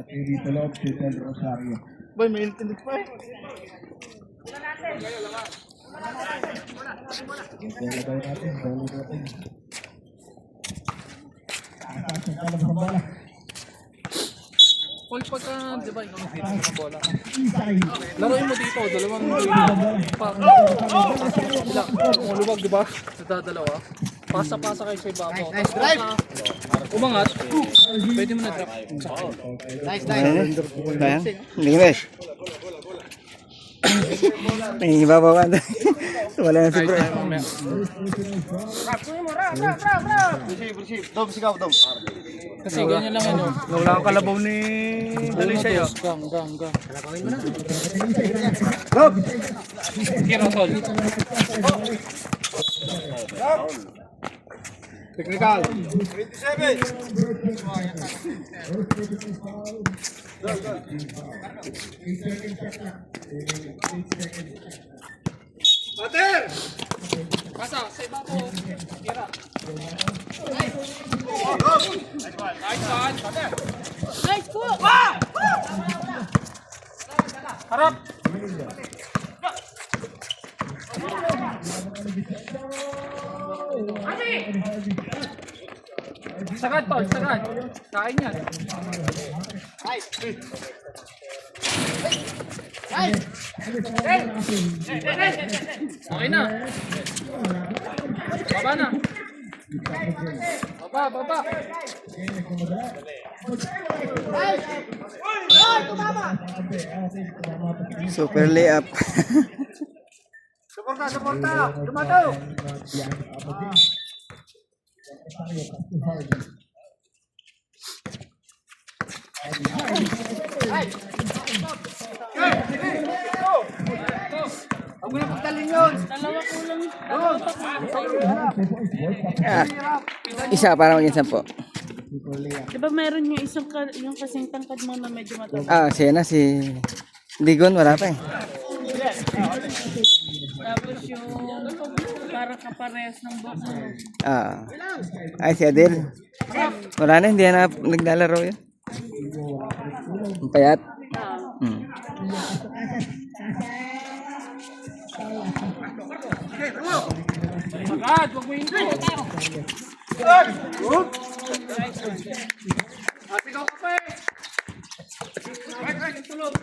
Dito loob si Del Rosario. Boy, may internet pa eh. Bola daw natin, bola natin. Taas ang kalab ng bola. Paul, pagka, di ba, ikaw nagtira ng bola. Isay. Laruin mo dito, dalawang kung luwag, di ba? Nadadalawa. Pasa-pasa kayo sa ibabaw. Nice drive! Umangat, pwede mo na-drop. Nice. Ayan. Hindi ba? Nangingibabawan. Wala na si bro. Dom, sigaw, Dom. Kasi ganyan lang ano. Wala ang kalabaw ni Dalisay. Gang. Kalabawin mo na. Kira, Tol. Technical. 27. Pater! Pasa, sa ibabaw. Kira. Nice po! Harap! Sagad, Tol, sagad. Kain yan. Okay na. Baba na. Baba. Super layup. Suporta! Lumato! Huwag mo na pagtalin yun! Isa para maging 10. Di ba meron yung isang yung kasing tangkad mo na medyo mataba? Siya na si Digon, wala pa eh. Tapos yung parang kaparehas ng buhok mo. Ay, si Adel. Wala na, hindi na naglalaro yun. Ang payat. Sagad, huwag mo yung Sigaw ka pa eh. Tulog.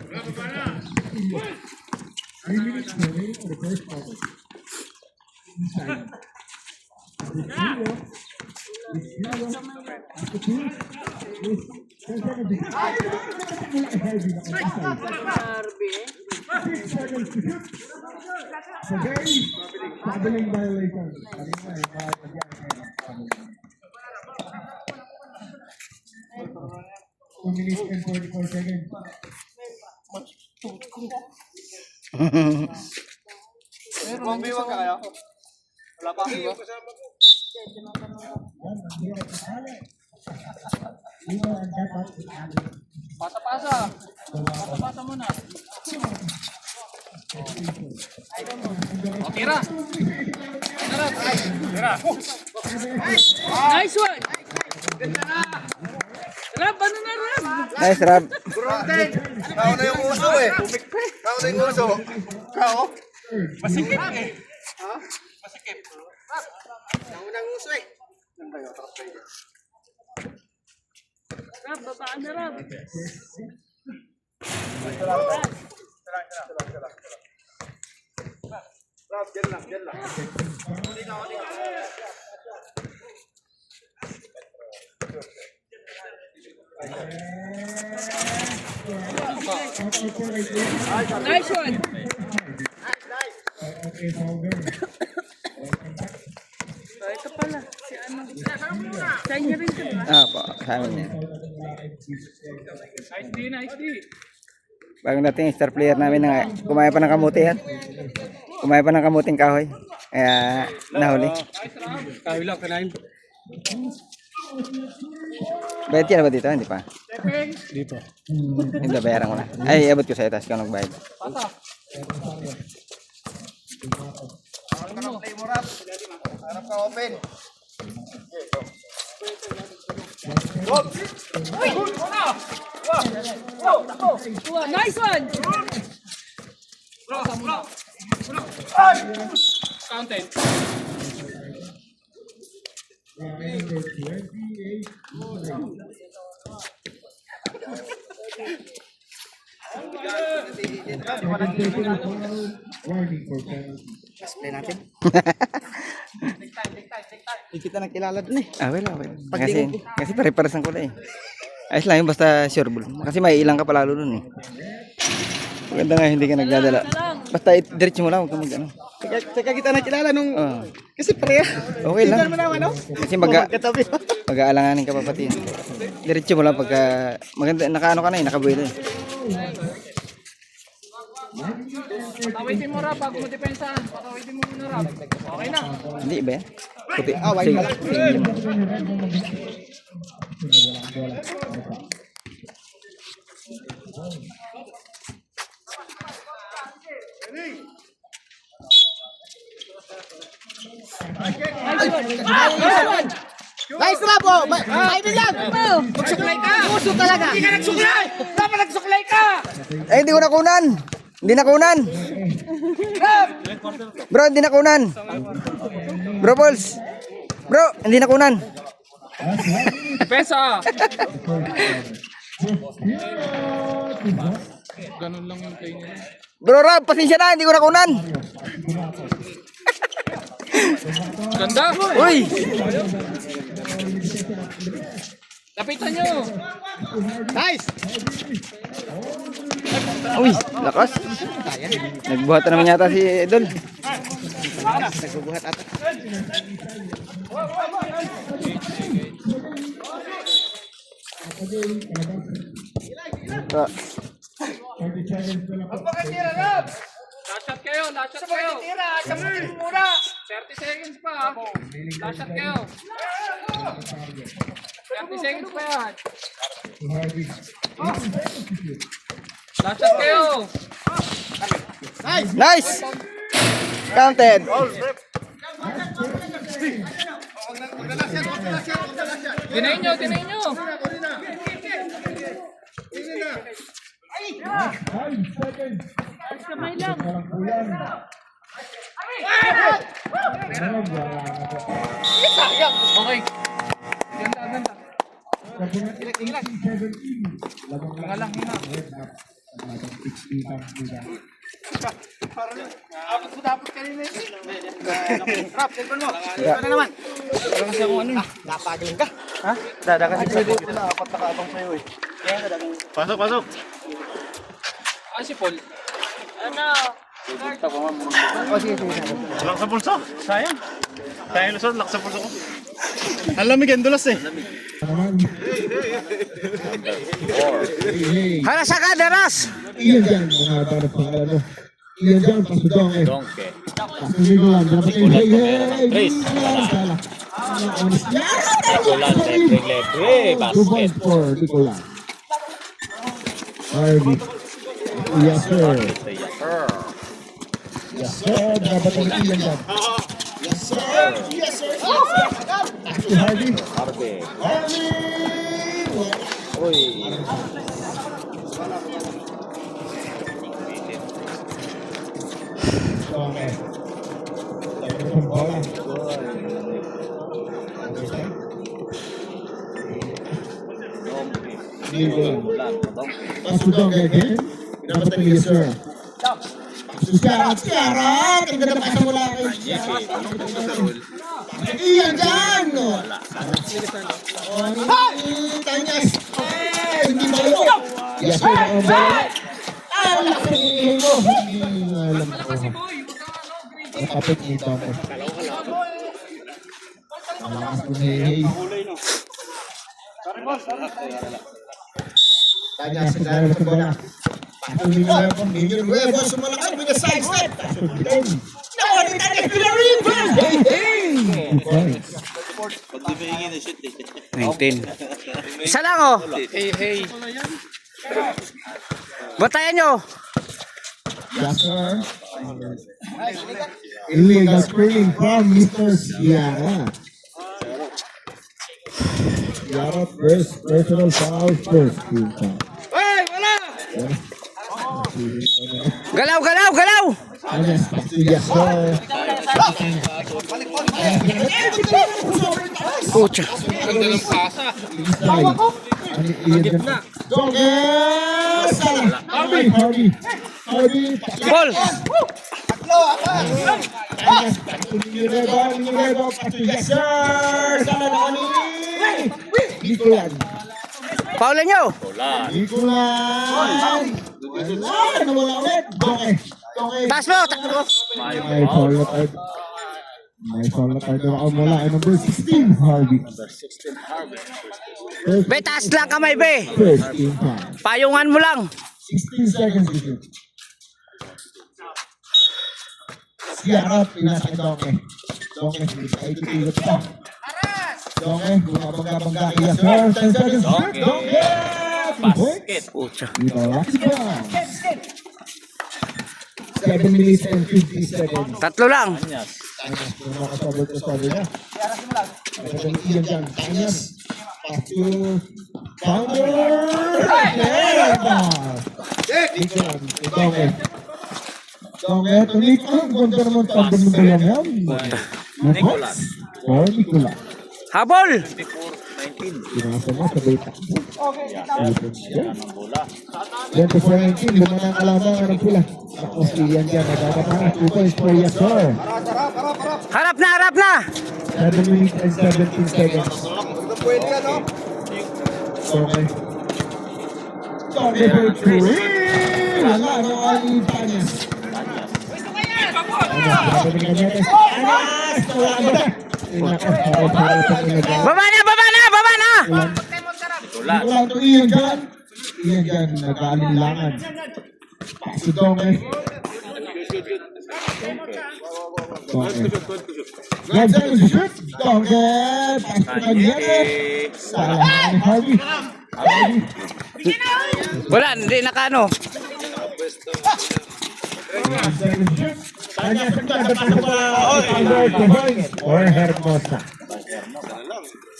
Traveling violation. 2 minutes and 44 seconds. Bumiwag ka kaya? Wala pa. Pasa muna. Tira. Nice one. Rab, ano na Rab? Nice, Rob. Guruntin! Kao na yung uso eh. Kao na yung uso. Kao? Masikip eh. Ha? Masikip. Kao na yung uso eh. Rab, babaan na Rab. Rab, dyan lang. Nice one. Ito pala, si ano. Sa inyo rin ka ba? Sa amin yan. Nice D. Bagong dating star player namin na kumaya pa ng kamuti yan. Kumaya pa ng kamuting kahoy. Kaya nahuli. Kahoy lang, kanain. Bayad ka na ba dito? Hindi pa. Dito. Hindi, bayaran ko na. Ay, abot ko sa'yo, tapos ka nagbayad. Pasa. Play mo rap. Harap ka open. Go! Uy! Nice one! Counted. Number 28. Second personal foul. Warning for penalty. Hindi kita nakilala dun eh. Well. Kasi pare-pares ang kulay. Ayos lang yun, basta sure ball. Kasi may ilang ka palalo dun eh. Maganda nga hindi ka nagdadala. Basta diretso mo lang, huwag ka mag ano. Tsaka kita nakilala nung... Oh, Kasi pareha. okay lang. Tingnan mo naman, ano? Kasi Katabi. mag-aalanganin ka pa pati. Diretso mo lang pagka maganda nakaano ka na eh, nakabuelo eh. Patawitin mo rap, pag mo depensahan. Patawitin mo muna rap. Okay na. Hindi ba yan? Puti. Wine pala. Nice na po! Timing lang! Magsuklay ka! Puso talaga! Hindi ka nagsuklay! Dapat nagsuklay ka! Eh, hindi ko nakunan! Hindi nakunan! Bro, hindi nakunan! Bro, Pauls! Bro, hindi nakunan! Depensa! Ganun lang yung play nila. Bro, Rob, pasensya na, hindi ko nakunan! Ganda! Uy! Lapitan nyo! Nice! Uy, lakas! Nagbuhat na naman yata si Idol. Nagbubuhat ata. Ah, 30 seconds na lang po. Last shot kayo! Last shot kayo! 30 seconds pa ha! Last shot kayo! 30 seconds pa yan! To Harvey. Last shot kayo! nice! Counted! Dinayin nyo! Dinayin nyo! 5 seconds. Kamay lang. Walang kulang. Okay. Ganda, ganda. Lang hina. Rap, cellphone mo. Ano naman? Napagaling ka. Pasok. Ah, si Paul. Ano? Lak sa pulso. Sayang. Sayang lusot, lak sa pulso ko. Ang lamig ang dulas eh. Haras ka, Daras! Iyan dyan, mga banat pangalan mo. Iyan dyan, pasudong eh. Donkey. Pasunin ko lang. Chris. Sala. Honest yan. Kulan, lebre. 2 points for Nicola. Harvey. Yes, sir. Yes, sir. Dapat ang ilan dyan. Yes, sir. Yes, sir. To Harvey. Harvey. Harvey! Uy. Okay. Ang bola. Pasudong again. Dapat ang yes, sir. Sekarang tinggal na pasang wala kayo. Iyan dyan! Kanyas! Hindi malo! Yes, sir. Ang bola. Ang laking mo! Hindi alam ko. Nakapit nito ako. Ang lakas ko na Kanyas, sekarang sa bola. Patuloy na yung pang-medium web. Sumalakad, may side step. Nakalitan niya sila river! Hey, hey! 19. Isa lang oh! Hey. Batayan nyo! Yes, sir. Illegal screen from Mr. Ciara. Ciara first personal foul, first team foul. Hey, wala! Galaw, galaw, galaw! Anyas, back to Yasser. Pucha. Dongers! Harvey! Harvey! Ball! Anyas, back to Minirebo, back to Yasser! Sana na kami! Dito yan. Paulan nyo! Dito lang! Wala! Nawala ulit! Dongers! Taas mo! May foul na tayo. May foul na tayo ako mula ay number 16, Harvey. Be, taas lang kamay, be! First team time. Payungan mo lang. 16 seconds to shoot. Siarap, pinasa kay Donge. Donge, ay tutulot pa. Donge, bumabangga-bangga kay Yasser. 10 seconds to shoot. Donge! Basket. Pucha. Dito, Rocky Brown. 7 minutes and 50 seconds. Tatlo lang. Kung makasabot sa sabi niya. Magandang iyan dyan. Kanyas. Pass to Founder. Dito lang. Donge. Donge. Tunik ang kontra naman tanda mo ba yan? Nicolas. Or Nicolas. Habol! Pinasa mo sa beta. Then to 17. Lumanang kalaban ng pula. Tapos iyan dyan. Nagkakatahan. 2 points for Yasser. Harap na, harap na! 7 minutes and 17 seconds. Pwede yan, no? Okay. Donge for 3. Wala na ang Tanyas. Baba na, baba na, baba na! Wala ito Ian dyan. Ian dyan, nag-aalilangan. Si Donge. Donge. God seconds to shoot. Donge. Pass to Kanyete. Salahan ni Harvey. Harvey. Wala, hindi nakano. 7 seconds to shoot. Kanya sa pagkakataon pa. Or Hermosa.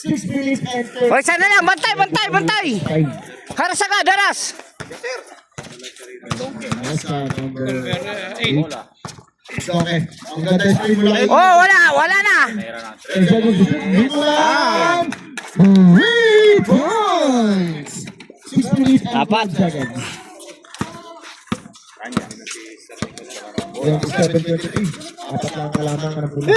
6 minutes and 30 O, isa na lang, bantay, bantay, bantay! Haras ka, daras! Hermosa, number 8. Okay. Ang ganda yung screen mo lang. Oh, wala, wala na! 10 seconds to shoot. Nicolas! 3 points! 6 minutes and 5 seconds. 27-23. Apat lang kalaman ka ng pula.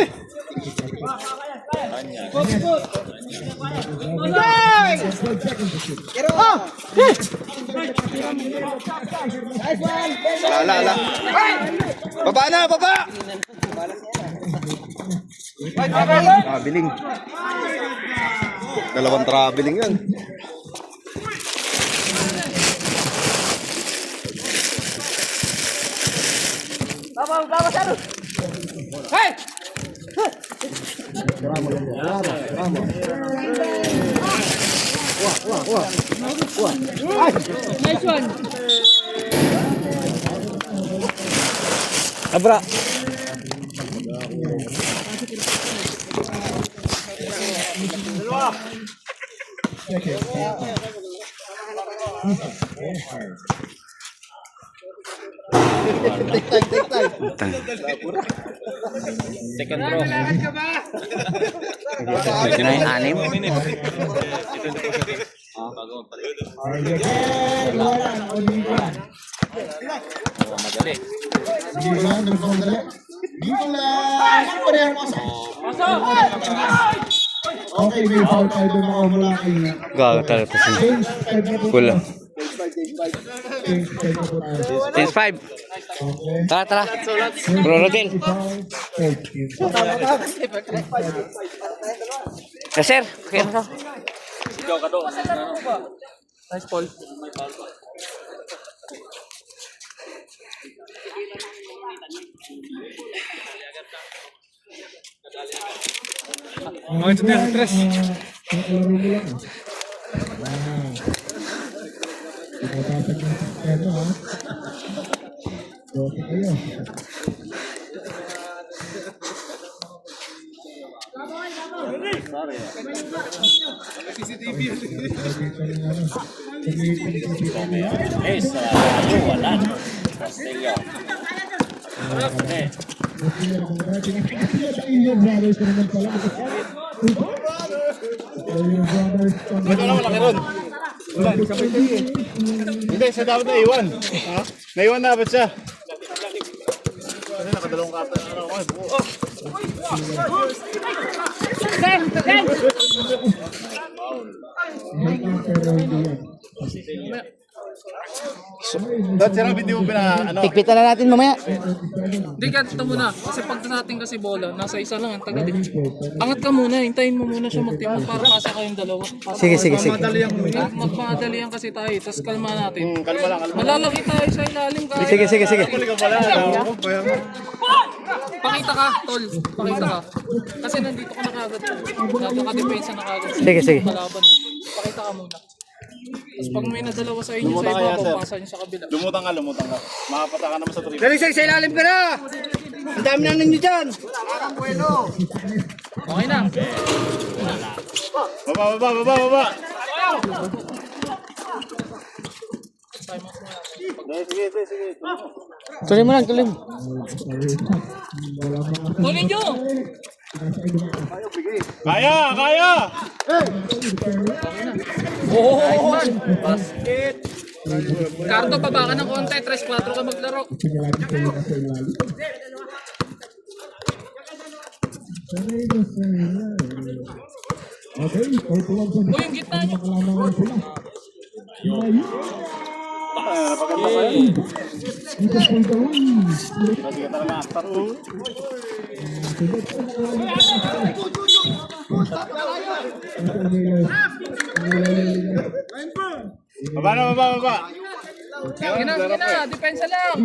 Lala. Baba na, baba! Traveling. Dalawang traveling yan. Nice one. Abra. Second row. Ito na yung anim. Okay, may foul tayo doon ako mula kay Gago talaga si James. Kula. James, tayo po tayo. Tense 5. Okay. Tara, tara. Bro, Rodel. Yes, sir. Okay na to. Nice ball. Mga ito na, stress. Nakalaro mo lang. Pinapasag ng sistema, ha? Dote kayo. Wala. Ito na malaki ron. Hindi, siya dapat naiwan. Ha? Naiwan na dapat siya. Kasi nakadalawang kata. Dahil siya hindi mo ano. Tikpitan na natin mamaya. Hindi ka, ito muna. Kasi pag sa ating kasi bola, nasa isa lang, ang tagal eh. Angat ka muna, hintayin mo muna siya magtimog para pasa kayong dalawa. Sige, sige, sige. Magmadali yan kasi tayo, tapos kalma natin. Kalma lang, kalma. Malalaki tayo sa ilalim ka. Sige, sige, sige. Huli ka pala. Pakita ka, tol. Pakita ka. Kasi nandito ka na kagad. Nakaka-depensa na kagad. Sige, sige. Malaban. Pakita ka muna. Tapos pag may nadalawa sa inyo sa ibabaw, pasa nyo sa kabila. Lumutang ka, lumutang ka. Makapata ka naman sa trip. Dali sa ilalim ka na! Ang dami na ninyo dyan! Okay na. Baba, baba, baba, baba. Sige, sige, sige. Tuloy mo lang, tuloy mo. Tuloy nyo! Kaya, kaya! Oh! Basket! Cardo, baba ka ng konti. 3-4 ka maglaro. Uy, yung gitna nyo. Napaganda sa'yo. Sige talaga, aktar. Baba na, baba, baba. Sige na, depensa lang.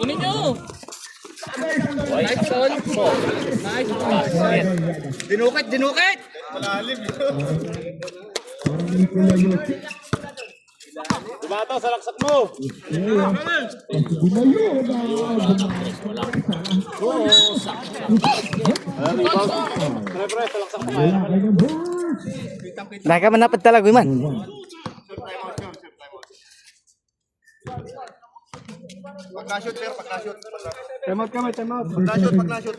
Kunin nyo. Nice shot. Nice shot. Dinukit, dinukit! Bumataw sa laksak mo. Pre, sa laksak mo. Naka manapad talaga, man. Pag-na-shoot, sir, pag-na-shoot. Time out kami, time out. Pag-na-shoot, pag-na-shoot.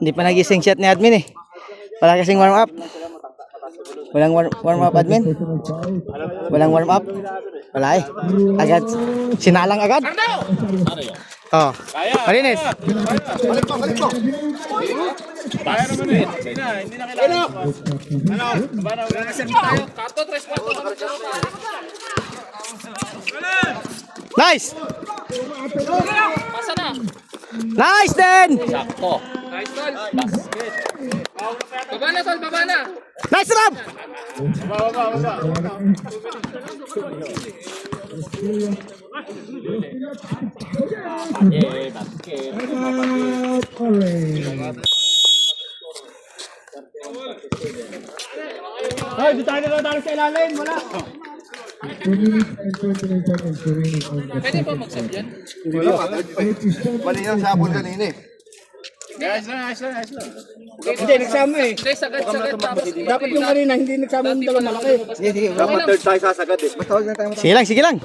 Hindi pa nagising shot ni admin eh. Wala kasing warm up. Walang warm up admin. Walang warm up. Wala eh. Agad. Sinalang agad. Oh. Marinis. Balik mo, balik mo. Kaya naman eh. Hindi na kailangan. Ano? Baba na, wala na siya. Cardo, 3-4 ka maglaro. Nice. Pasa na. Nice then. Sakto. Nice, tol. Basket. Baba na, tol. Baba na. Nice Rob. Baba, baba, baba. Ay, di tayo nakatalo sa ilalim, wala. 2 minutes and 29 seconds remaining on the Pwede ba mag-sub yan? Mali yan sa apple kanina eh. Ayos lang, ayos lang, ayos lang. Hindi, nagsama eh. Hindi, sagad-sagad. Tapos Dapat yung kanina, hindi nagsama yung dalawang malaki. Dapat third tayo sasagad eh. Basta huwag na tayo Sige lang, sige lang.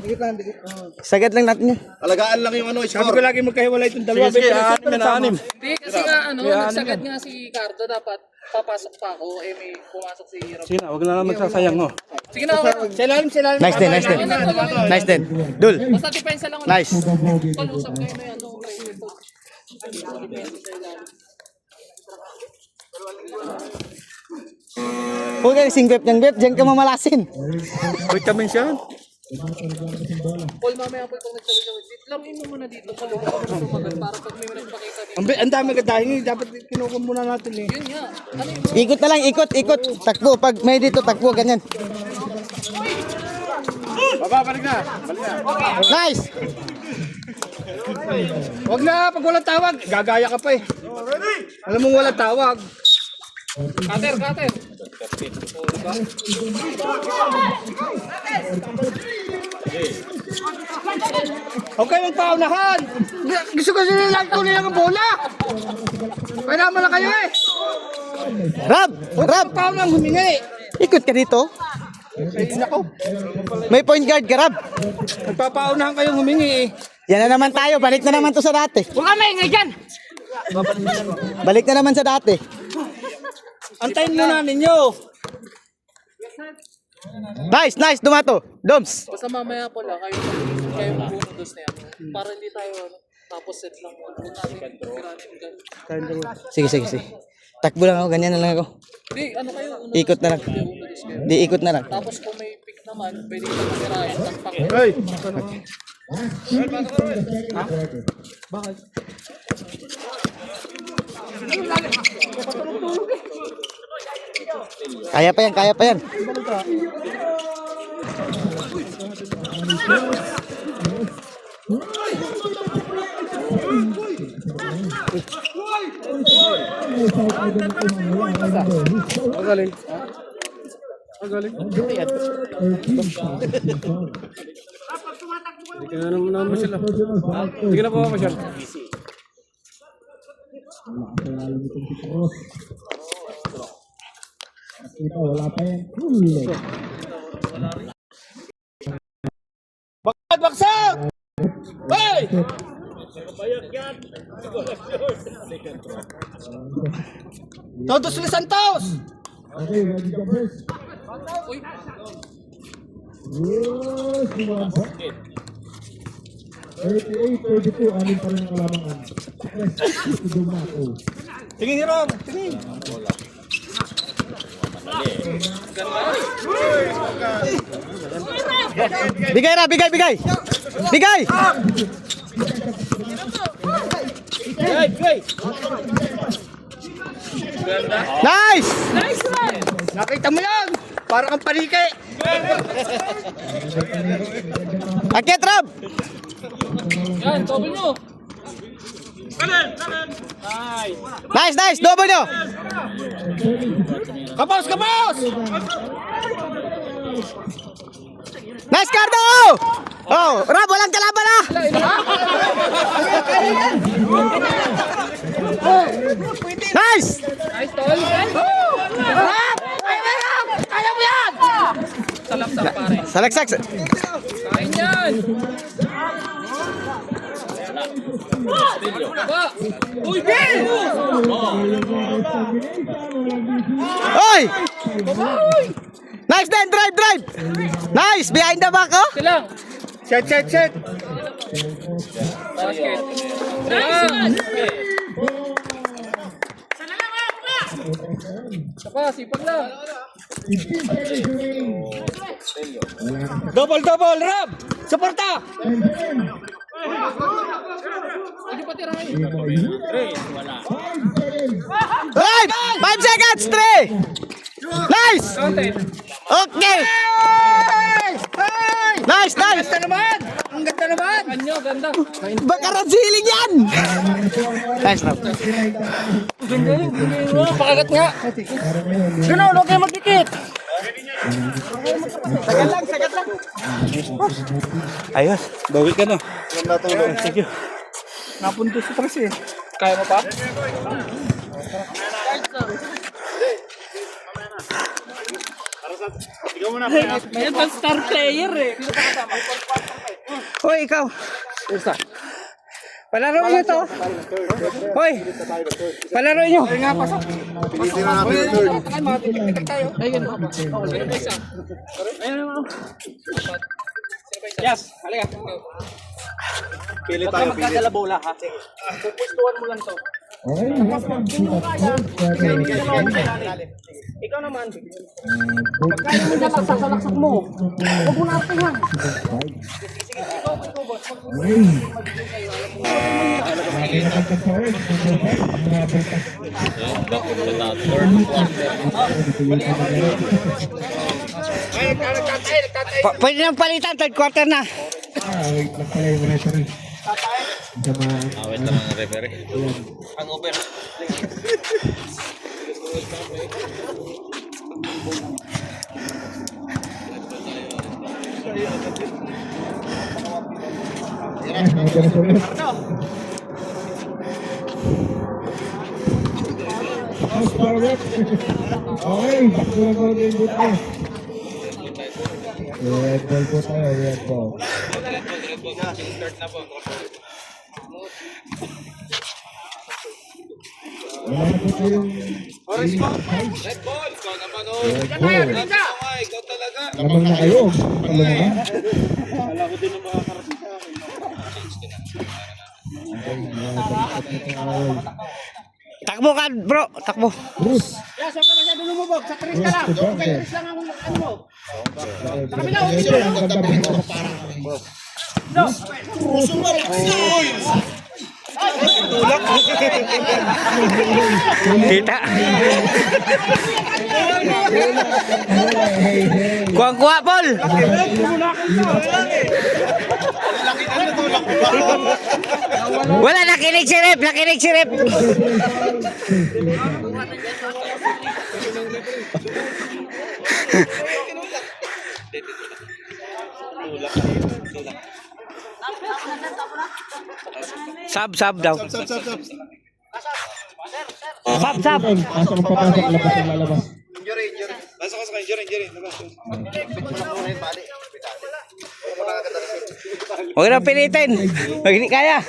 Sagad lang natin yan. alagaan lang yung score. Sabi ko lagi magkahiwalay itong dalawa. Sige, anim. Hindi, kasi nga nagsagad nga si Cardo, dapat papasok pa ako, may pumasok si Rob. Sige na, huwag na lang magsasayang mo. Sige na, okay. Sa ilalim, sa ilalim. Nice din, nice din. Nice din. Dul. Basta depensa lang. Nice. Tol, usap kayo na yan. Huwag ka kasing bep niyang bep. Diyan ka mamalasin. Wait kami siya. Paul, mamaya po kung nagsabi langin mo muna dito sa loob ako sumagal para pag may nagpakita dito. Ang dami kadahin, dapat kinukum muna natin eh. Yun nga. Ano yung Ikot na lang, ikot, ikot. Takbo. Pag may dito, takbo. Ganyan. Baba, balik na. Balik na. Nice. Wag na, pag walang tawag, gagaya ka pa eh. Alam mo walang tawag. cutter? Huwag kayong paunahan! Gusto ko sila lang tuloy ang bola! Kaya naman na kayo eh! Rab! Rab! Paunang humingi! Ikot ka dito. May point guard ka, Rab. Nagpapaunahan kayong humingi eh! Yan na naman tayo. Balik na naman to sa dati. Huwag kami ingay dyan! Balik na naman sa dati. Antayin muna ninyo! Nice, nice. Dumato. Doms. Basta mamaya po lang kayo mabunudos na yan. Para hindi tayo tapos set lang mo. Sige, sige, sige. Takbo lang ako. Ganyan na lang ako. Hindi, ano kayo? Ikot na lang. Di ikot na lang. Tapos kung may pick naman, pwede ka masirahin. Takpak. Kaya pa yan, kaya pa yan. Magaling. Magaling. Hindi ka na naman masyal. Hindi ka na po masyal. Ito, wala pa yan. Huli. Baksak! Hey! Todos los Santos! Okay, ready ka first. Yes, lumabas. 38-32, anin pa rin ang kalamangan. Ito dumato. Tingin hirap! Tingin! Bigay na, bigay, bigay. Bigay! Nice! Nakita mo yan! Para kang panike! Akit, Rab! Yan, double nyo! Nice, nice! Double nyo! Kapos! Kapos! Nice, Cardo! Oh, Rab, walang kalaban ah! Nice! Nice, tol! Rap! Kaya mo yan! Salaksak, pare. Salaksak. Kain yan! Ba! Uy, Bill! Oy! Nice then, drive, drive! Nice, behind the back, oh! Silang! Set, set, set! Basket! Nice! Sapa, sipag lang! Double, double, Rab! Suporta! Hindi pa tirahin. Right! 5 seconds, 3! Nice! Okay! Nice, nice! Ganda naman! Ang ganda naman! Anyo, ganda! Bakaran siling yan! Nice, Rab. Pakagat nga! Gano'n, huwag kayo magdikit! Sagat lang, sagat lang. Ayos, bawi ka na. Thank you. Napunto sa tres eh. Kaya mo pa? Ikaw muna. Yan bang star player eh. Hoy, ikaw. Palaro nyo to. Hoy, palaro nyo. Pilitin na natin yung third. Yes, halika. Pili tayo, pili. bola ha. Pupustuhan mo lang to. Okay, Ikaw naman. Kaya mo dyan saksak mo. Huwag mo natin yan. Pwede nang palitan, third quarter na. wait lang pala yung referee. Awit lang ang referee. Ang over. Okay, basketball game po tayo. Red ball po tayo, red ball. Wala na po tayong... Red ball! Red ball! Ikaw naman o! Red ball! Ikaw talaga! Lamang na kayo! Alam mo na? Wala ko din ang makakarating sa akin. Takbo ka, bro. Takbo. Bruce! Yes, huwag ka masyado lumubog. Sa Chris ka lang. Bruce, Okay, Chris lang ang ano mo. Kita. Kuha-kuha, Paul. Wala, nakinig si Rep. Nakinig si Rep. Sab daw. Sab. Pasok ang papasok, labas ang lalabas. Pasok ka sa kayo, Jerry. Huwag na pilitin. Huwag hindi kaya.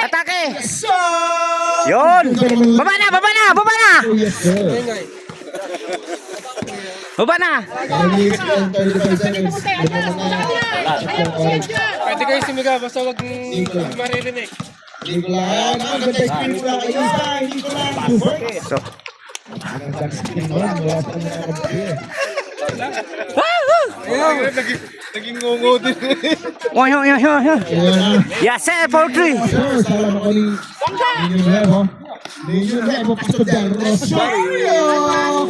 Atake. Yun. Baba na. Yes, sir. Baba na. Pwede kayo sumigaw, basta huwag maririnig. Hindi ko lang. Ang ganda screen ko lang. Hindi ko lang. So. Ang ganda screen mo lang. Wala pa naman ako here. Naging ngungo din. Yes, sir. 4-3. Sir, salamat ko ni Ninyo Levo. Ninyo Levo, pasok dyan. Rosario!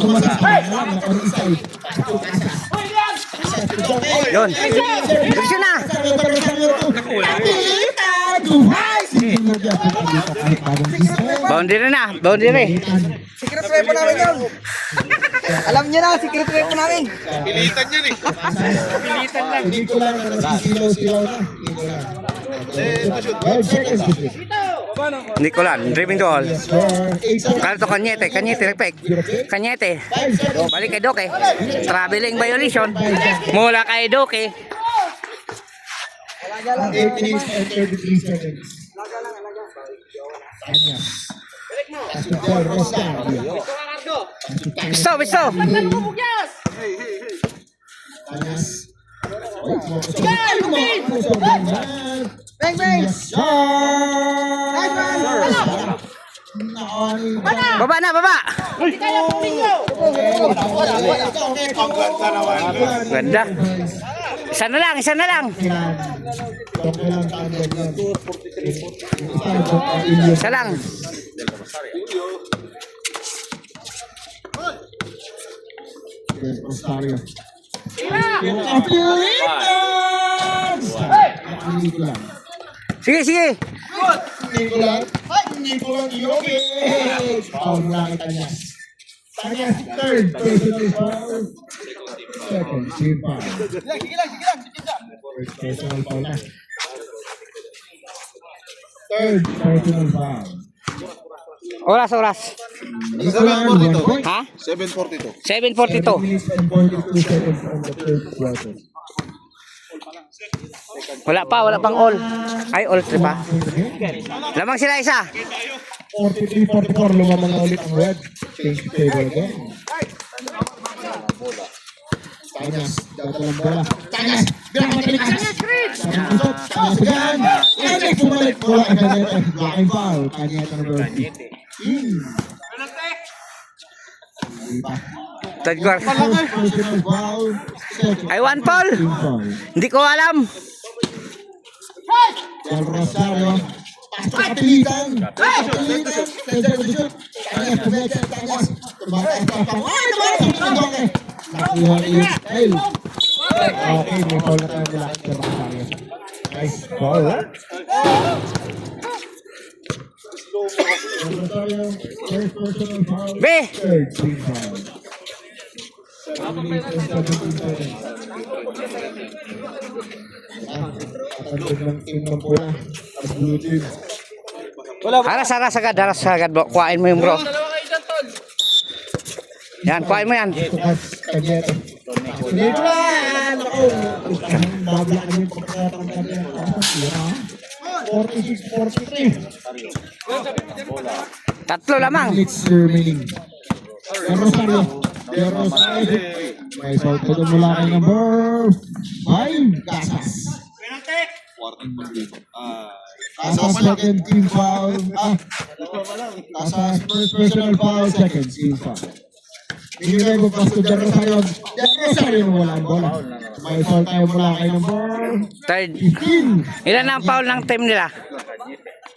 Kumasas ka lang. Ako ni Isay. Yun. Diretso na. Boundary na. Boundary. Secret weapon namin yun. Alam niyo na, secret weapon namin. Pilitan yan eh. Hindi ko lang nasisilaw-silaw na. Nicolan, driving to all. Sir, 8 Kalto Kanyete, Lagpek. Kanyete. Balik kay Doke. Traveling violation. Mula kay Doke. 8 minutes and 33 seconds. Kanya. Pascal Rosario. Stop. Kanyas. Bang! Baba na, baba. Ganda. Isa na lang. Isa lang. Rosario. Sige. Nicolan Yogi. Foul lang Kanyas. Kanyas third personal foul. Second team foul. First personal foul na. Third personal foul. Oras. Nicolan 1 point. Ha? 7:42. 7:42. 7 minutes and 42 seconds on the third quarter. Wala pang all. Ay, all 3 pa. Lamang sila isa. 43-44, lumamang na ulit ang red. Change table again. Kanyas, dapat lang bola. Kanyas, bilang matalik. Sarang kusot, Kanyas again. Kanyas, bumalik. Bola, Kanyas, blocking foul. Kanyas, number 15. Third quarter. Personal foul. Second Ay, 1 Paul. team foul. Hindi ko alam. Del Rosario. Pasok sa pilitan. Pilitan. Center to shoot. Kanyas, pumecha. Kanyas. Tumakas pa pa. Ay, tumakas sa Doke. Nakuha niya. Kyle. Okay, may foul na tayo mula sa Rosario. Nice foul, ha? Rosario, first personal foul. B. Third team foul. Tatandog ng team ng pula. At blue team. Haras agad bro. Kuhain mo yung bro. Yan, kuhain mo yan. Tukas, Kanyete. Dito lang! Ako! Babla kami yung pagkakatangkad niya. 46-43. Tatlo lamang. Minutes remaining. Del Rosario. Del Rosario. May foul po doon mula kay number 5. Casas. Casas second team foul. Casas first personal foul. Second team foul. Binigay mo pas to Del Rosario. Del Rosario mo wala ang bola. May foul tayo mula kay number Third. 15. Ilan ang foul ng team nila?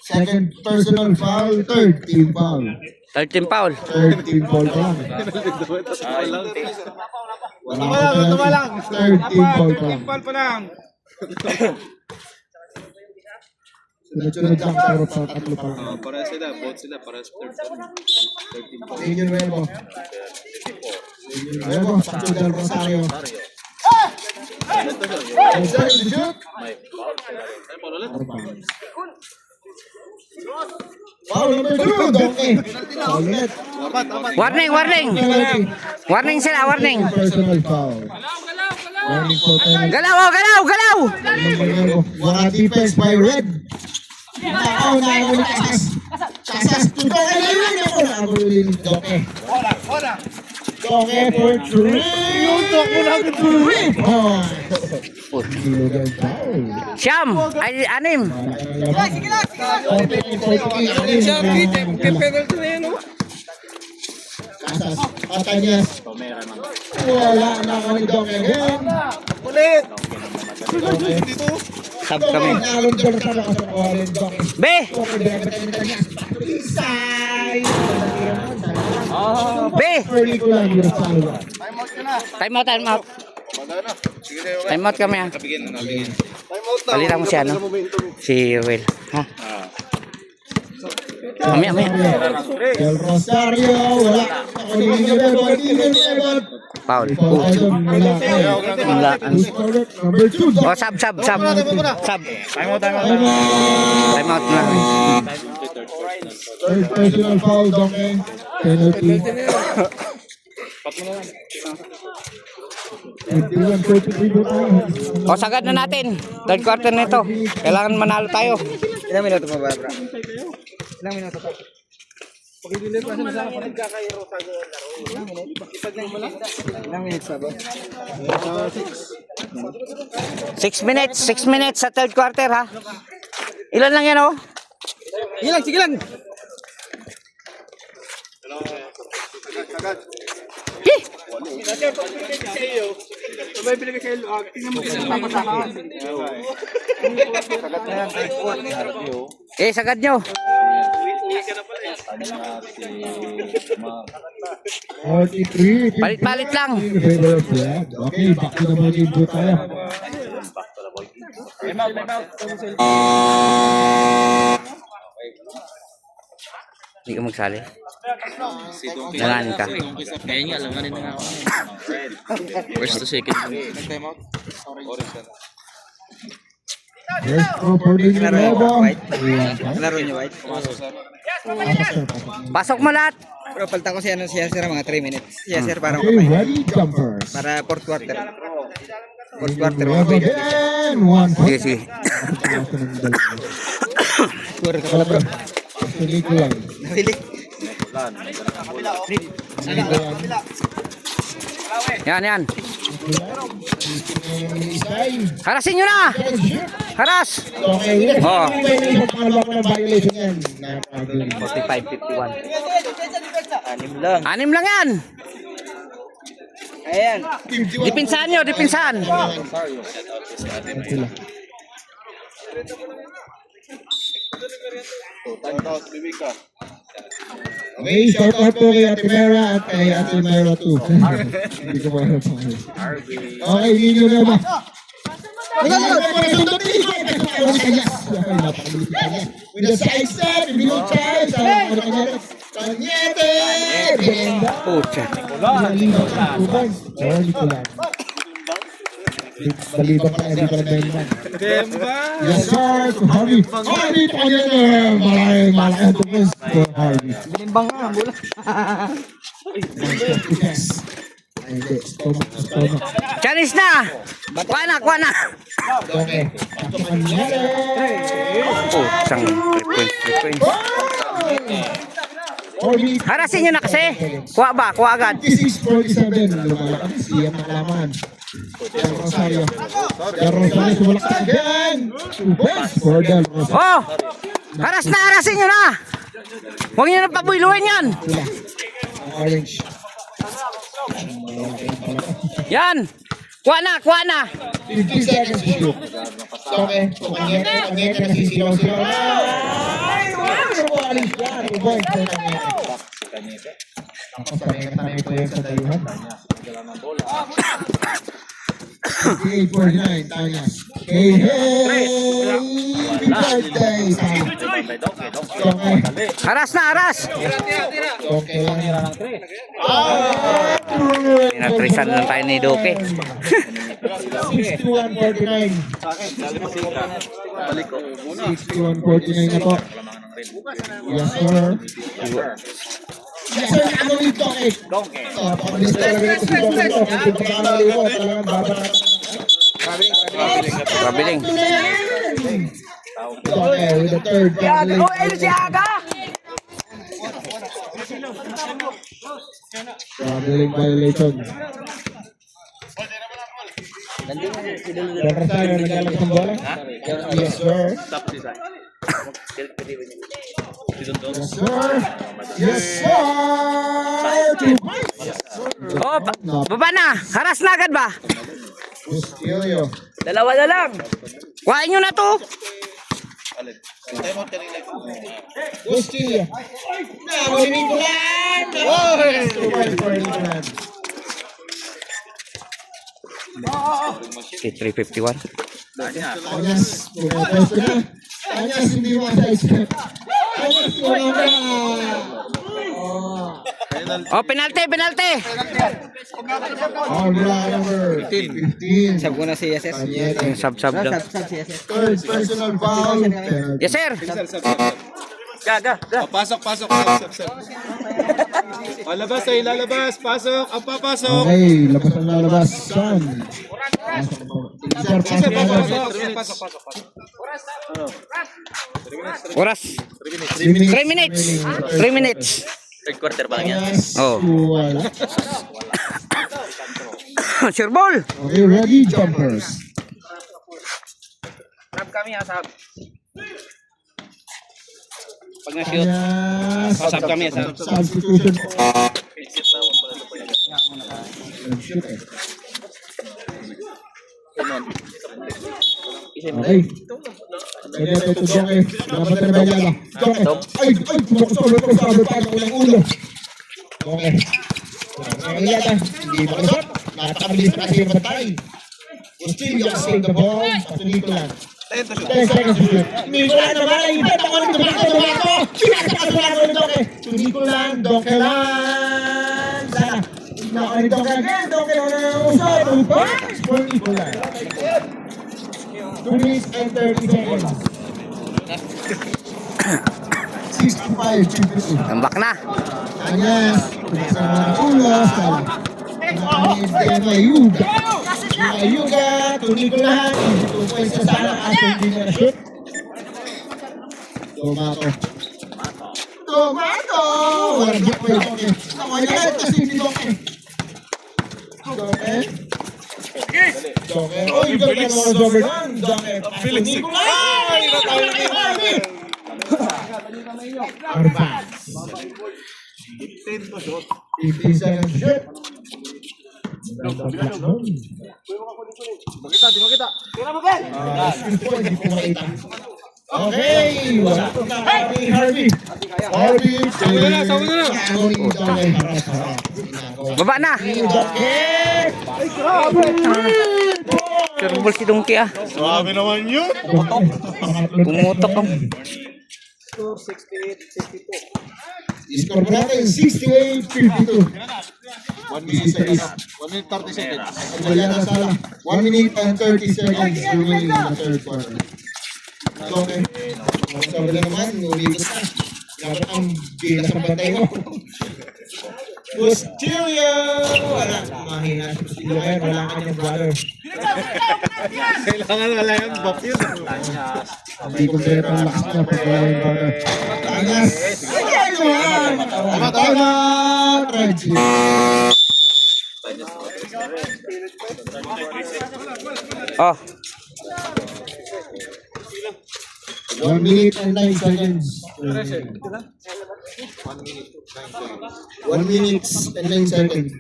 Second personal foul. Third team foul. 13 foul. Third team foul pa lang. Wala pa lang. Third team foul pa lang. Sunod-sunod lang pero sa tatlo pa lang. Para sila, both sila, para sa third team. Senior Nuevo. Senior Nuevo. Pacho del Rosario. Inside the shoot. Foul number 2. Doke. Foul ulit. Warning. Warning sila, warning. Personal foul. Warning po tayo. Galaw! Wala defense by Red. Nakaw na ako ni Casas. Casas to Doke na yun. Ako na ako ni Doke. Doke for 3. Yung Doke na ako 3 points. Nilugan foul. Siyam! Ay, anim! Sige lang. Casas. Atanyas. Wala na ako ni Doke again. Sub kami. B! B! Time out. Time out kami ha. Palitan mo si ano? Si Will. Ha? Mamaya. Del Rosario, wala. Ako ni Nuevo. Foul. Number 2. Oh, sub. Sub. Time out. Time out na. Third personal foul, Doke. Penalty. 21-33 po tayo. O, sagad na natin. Third quarter nito. Kailangan manalo tayo. Ilang minuto pa ba, bro? Ilang minuto pa? 6 minutes sa third quarter ha. Ilan lang yan oh? Sige lang. Sagad nyo. 43. Palit-palit lang. Okay, back to the ball game po tayo. Hindi ka magsali. Nanganin ka. Kaya nga, alam nga rin nga ako. First to second. First properly ni Nuevo. Laro niyo, White? Pasok mo lahat. Pero palta ko si sir mga 3 minutes. Sir parang Okay, ready jumpers. para fourth quarter. Fourth quarter. Nuevo again. 1 point. Sige. Score ka pala, bro. Actually ko lang. Nabili. Yan. Isay. Harasin nyo na. Haras. Okay. Oh. Pangalawa ko ng violation yan. Nakakagin. 45-51. Anim lang yan. Ayan. Dipinsahan nyo, dipinsahan. Okay, shout out po kay Ate Mera at kay Ate Mera 2. Hindi ko pa okay, video na ba? With the side step, video charge, Kanyete! Pucha. Balibang ka, hindi pa nagdahilan. Yes, sir, to Harvey. Harvey, Kanyete! Malaki ang tupos to Harvey. Binimbang nga, bola. Yes. Ay, hindi. Stomach. Charis na! Kuha na, kuha na! Okay. Kanyete! Puchang 3 points. Harvey, Harasin nyo na kasi. Kuha ba? Kuha agad. 56-47. Lumalaki siya malaman. Del Rosario. Del Rosario sumalaki again. 2 points for Del Rosario. Oh! Haras na, harasin nyo na! Huwag nyo na pabuyluin yan! Orange. Yan! Kuha na, kuha na! 50 seconds to shoot. Okay. Kanyete nasisilaw-silaw. Ay! Alis yan. 2 points for Kanyete. Ako sanay ko yan sa dayuhan. 58-49, Tanyas. Hey, happy birthday, Tanyas. Okay. Haras na, haras! Okay lang yan. Pinatrisan lang tayo ni Doke. 61-49. 61-49 na po. Yes, sir. Yes, sir. Ano yung Doke? Pag-list talaga ito si Doke. Kung pagkakamali mo, talagang babarat. Pabiling. Okay, with the third. Oh, Eli si Aga! Traveling violation. Dapat tayo naglalagay ng bola? Yes, sir. Yes, sir. Yes, sir. Oh, baba na! Haras na agad ba? Bustillo. Dalawa na lang. Kuhain nyo na to. Bustillo. Nabulinin ko lang! Okay, 351. Tanyas, pumapos ko na. Tanyas, hindi mo sa-step. Tanyas, wala na. Oh, penalty, penalty. All right, number 15. Sab ko na si SS. Sab daw. Third personal foul. Yes, sir. Ga. Pasok. Lalabas ay lalabas. Pasok. Ang papasok. Okay, labas ang lalabas. San? Sir, Pasok. Oras. 3 minutes. 3 minutes. 3 minutes. Third quarter pa lang yan. Oh. Wala. Sure ball. Okay, ready, jumpers. Sab kami ha, sab. Pag na-shoot. Sab kami, sab. Substitution. Okay. Ganyan ito, Joke. Dapat na ba yan? Joke. Ay, tumakot ko sa abot ng ulo. Okay. Ngayon hindi makalusot. Nakatabilis na kasi yung bantay. Bustillo save the ball. Patuloy ko lang. 10 seconds to shoot. Hindi ko lang naman. Ibet ako ng tumato. Pinakakas ko lang ulit, Doke. Tuloy ko lang. Doke lang. Sana. Naka ni Doke again. Doke lang na usap. Tuloy ko lang. 2 minutes and 30 seconds. 65-52. Tambak na. Anyas, sama ulo, salah. Yuga. Yuga, tuloy ko lahat. 2 points sa salah at hindi na shoot. Tomato. Walang block pa yung Doke. Namanyalit kasi hindi Doke. Doke. Oy, Doke na mga Doberman. Doke. Tuloy ko lahat. Arba. 15 seconds to shoot. Di makita. Skill point, hindi ko makita. Okay! Wala po na Harvey. Harvey! Sa una na. Baba na. Okay! Kerbol si Dongki ah. Grabe naman yun. Pumutok ang. Score po natin, 68-52. 1 minute 30 seconds. Wala na sala. 1 minute and 30 seconds remaining in the third quarter. So, okay. Sabi na naman, umibot na. Dapat ang bilas ng bantay mo. Postilio! Wala. Mahina si Postilio ngayon. Wala ang kanyang brother. Kailangan wala yung buff yun. Hindi kompleto ang lakas niya pag wala yung brother. Tagas! Ayan naman! Tama! Reggie! Oh. 1 minute and 9 seconds. 1 minute and 9 seconds.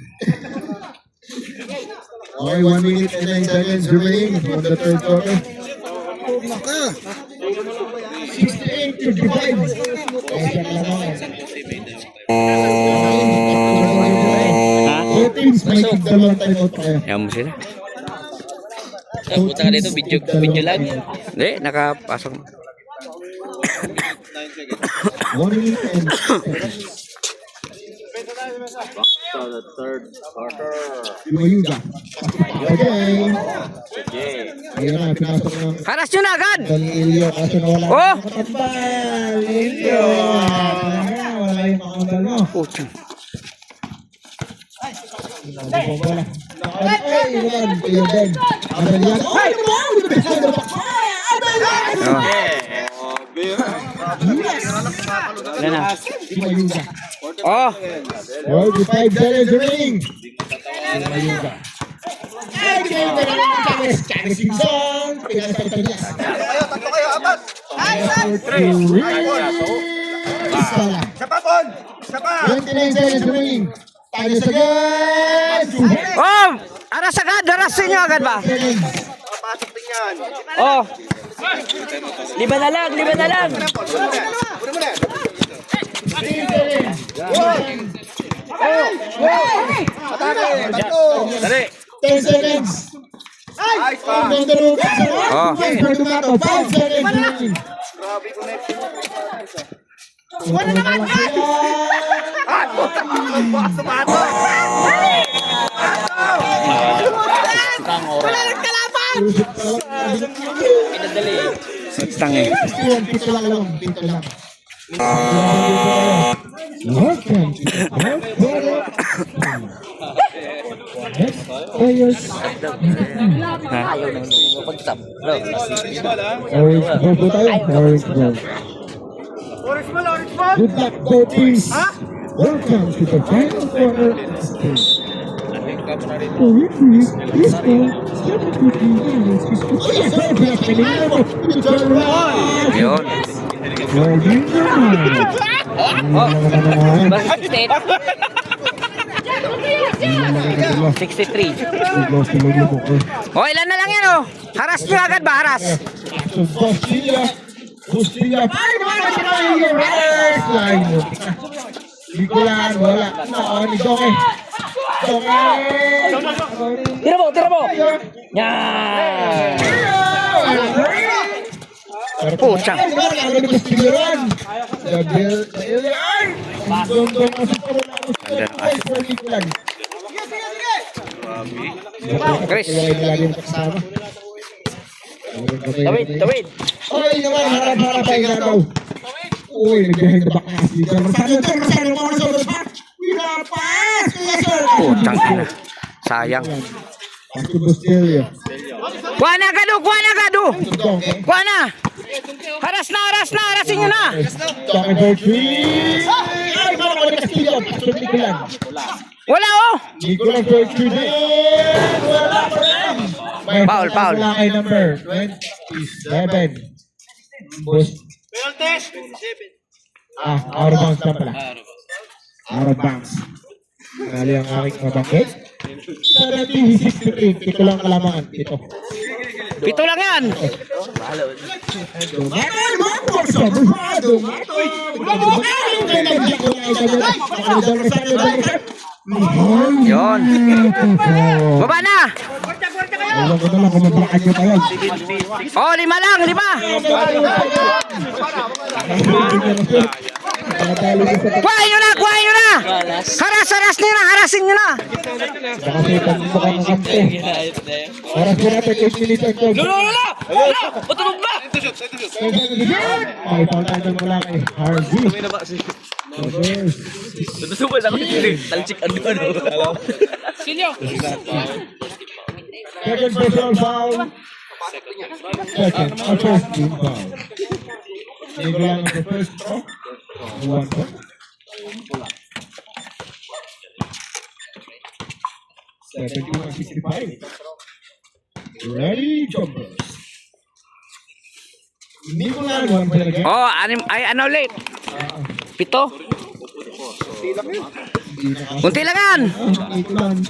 Okay, 1 minute and 9 seconds remaining on the third quarter. 68-55. Two teams may dalawang timeout pa kayo. Yan mo sila. Punta ka dito, video lang. Hindi, nakapasok. 1 minute and 9 seconds. Mayuga. Okay. Ayun na, pinasok ng Haras nyo na agad! Danilio kasi nawala Oh! ng makatambal. Lilio. Wala yung makambal mo. Putang. Wala. Ay, naman. Ayun din. Abelian. Ay, naman! Wala na. Mayuga. Oh! 45 seconds remaining. Mayuga. Ay, Chavez Singson. Pinasok ng Diaz. Tatlo kayo, apat. Sala. Isa pa, Paul. Isa pa. 29 seconds remaining. Tayo sa gas. Oh! Aras agad! Arasin nyo agad ba? Papasok din yan. Oh! Liba na lang! Liba na lang! Una mo na. Atake. Tatlo. 10 seconds. Ayos pa. Ang ganda rin. Oh. 5 seconds remaining. Grabe connection. Wala naman. Tang eh. Pito lang. Welcome to the fourth quarter. Next players. Orange ball po tayo. Orange ball. Good luck, both teams. Welcome to the final quarter of this game. For referees, please call 723 minutes. Oh yes, you turn around. Yun. Well, you know. 63. Oh, ilan na lang yan oh. Haras nyo agad ba? Haras. Bustilya. Paano naman yung reverse line? Nicolan, wala. No, ni Doke. Tira mo. Yan. Puchang. Chris. Tawid. Oy, naman, harap-harap ay gagaw. Uy, nag-behind the back na. Masano mo sa back. Pinapas! Puchang ina. Sayang. Pasto Bustilya. Kuha na agad oh. Kuha na. Harasin nyo na. Talking for three. Ay, parang ako ni Castillo. Pasto Nicolan. Wala oh. Nicolan for three. Wala pa rin. Foul. Wala kay number 27. Bus. Out of bounds na pala. Out of bounds. Ngali ang aking mabanggit. 17-63. Ito lang kalamangan. Ito. Pito lang yan. Yun. Baba na. Alam ko na lang kung mabrakan nyo pa yan. Oh, 5 lang, 5. Kuhain nyo na, kuhain nyo na. Haras nyo na, harasin nyo na. Nakasipan mo ka ng kampo. Oras ko natin 8 minutes and 12. Matulog na! Ay, pautangan mo lang kay Harvey. Tutusubay ako dito. Talchik ano. Sinyo! Second personal foul. Second, first team foul. Maybe lang ang first foul. 1 point. Second team 65. Ready, jumpers. Hindi ko lang 1 point again. Oh, ano ulit? 7. Kunti lang yan. Ito lang.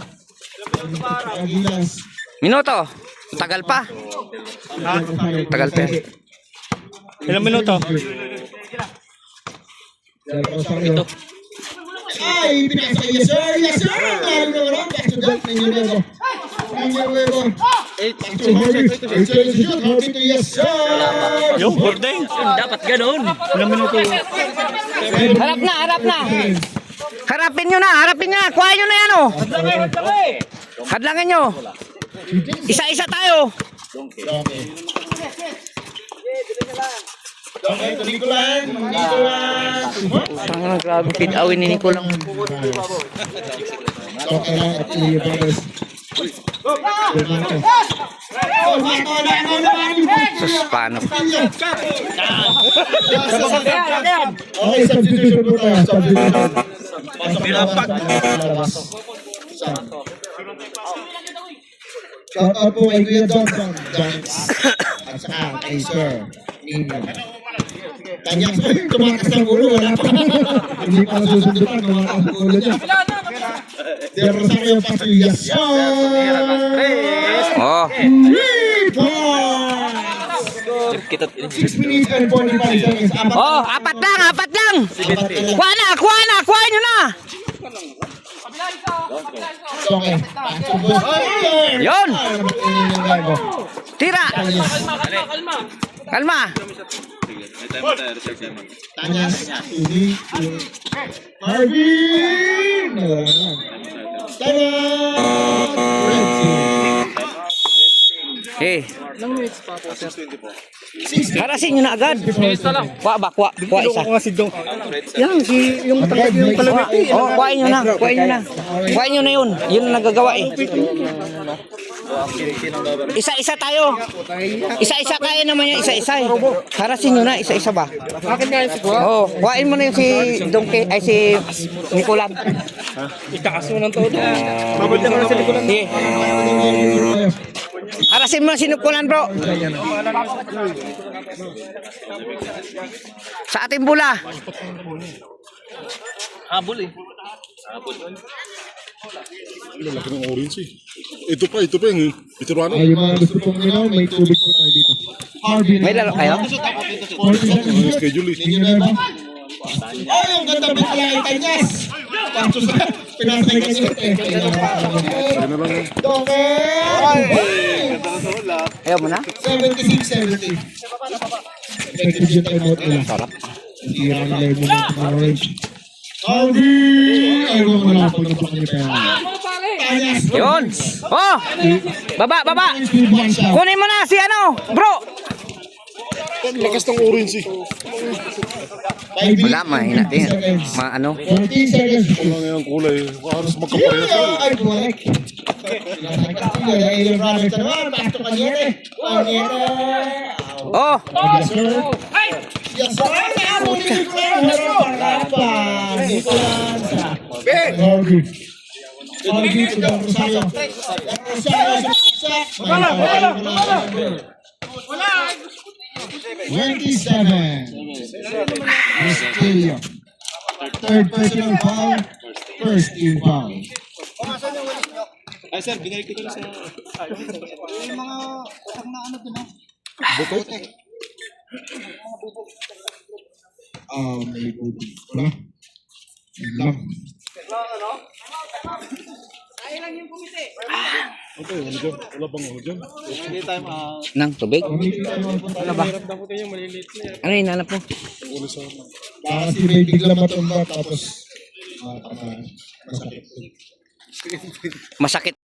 Agilas. Minuto. Tagal pa. Tagal pa. Ilang minuto? Ito. Ay, pinasa. Yes, sir. Yes, sir. Lalo na lang. Back to back. Ninyo Nuevo. Yes, sir. Yung boarding. Dapat ganun. Ilang minuto? Harap na. Harapin nyo na. Kuhain nyo na yan, oh. Hadlangan nyo. Isa-isa tayo. Okay, Nicolan. Ang grabe pitawin ni Nico lang. Okay lang at Leo Brothers. Sus, paano? Okay, substitution po tayo. Substitution. Shout out po kay Kuya Don from Giants. At saka kay Sir Nino. Kanya tumakas ng ulo, wala pa. Hindi pa nasusundutan, tumakas ng ulo niya. Del Rosario Paso, yes, sir! Oh. 3 points! 6 minutes and 45 seconds. Oh, apat lang. Kuhain nyo na. Okay. Yun. Tira. Kalma. Tanyas. Harvey! Eh. Harasin nyo na agad. Kuha isa. Oh, kuhain nyo na. Kuhain nyo na yun. Yun ang nagagawa eh. Isa-isa tayo. Isa-isa kaya naman yan. Isa-isa eh. Harasin nyo na. Isa-isa ba? Oh, kuhain mo na yun si Donkey. Ay si Nicolan. Itakas mo ng todo. Sige. Harasin mo na si Nicolan, bro. Sa ating bula. Habol eh. Lalaki ng orange eh. Ito pa yung itiruano. Ay, yung mga gusto pong minum, may tubig po tayo dito. Harvey May laro kayo? 40 seconds. Yung schedule eh. Ninyo na ba? Oh, yung ganda ba kaya ay Tanyas? Pinasay kasi. Yan na lang eh. Ayaw mo na? 76-70. Effective yung timeout nila. Sarap. Tira nila yung mga orange. Harvey! Ayaw mo na po na po kami tayo. Tanyas. Yun. Oh! Baba. Kunin mo na si ano, bro. Lakas ng orange eh. Wala, mahina din. Ano? 14 seconds. Wala nga yung kulay. Halos magkaparehas yun. Ay, buwag. Ilang rabbit na naman. Pasto Kanyete. Oh! Yes, sir. Yes, sir. Harvey. Harvey to Del Rosario. Del Rosario sa 27. Mysterio. Third personal foul. First team foul. Butot. May bubog. Wala. Yun lang. Okay, ano dyan? Wala bang ano dyan? Nang tubig? Ano ba? Yung maliliit na yan. Ano yung hinanap mo? Uli sa ano. Kasi may bigla matumba tapos masakit. Masakit.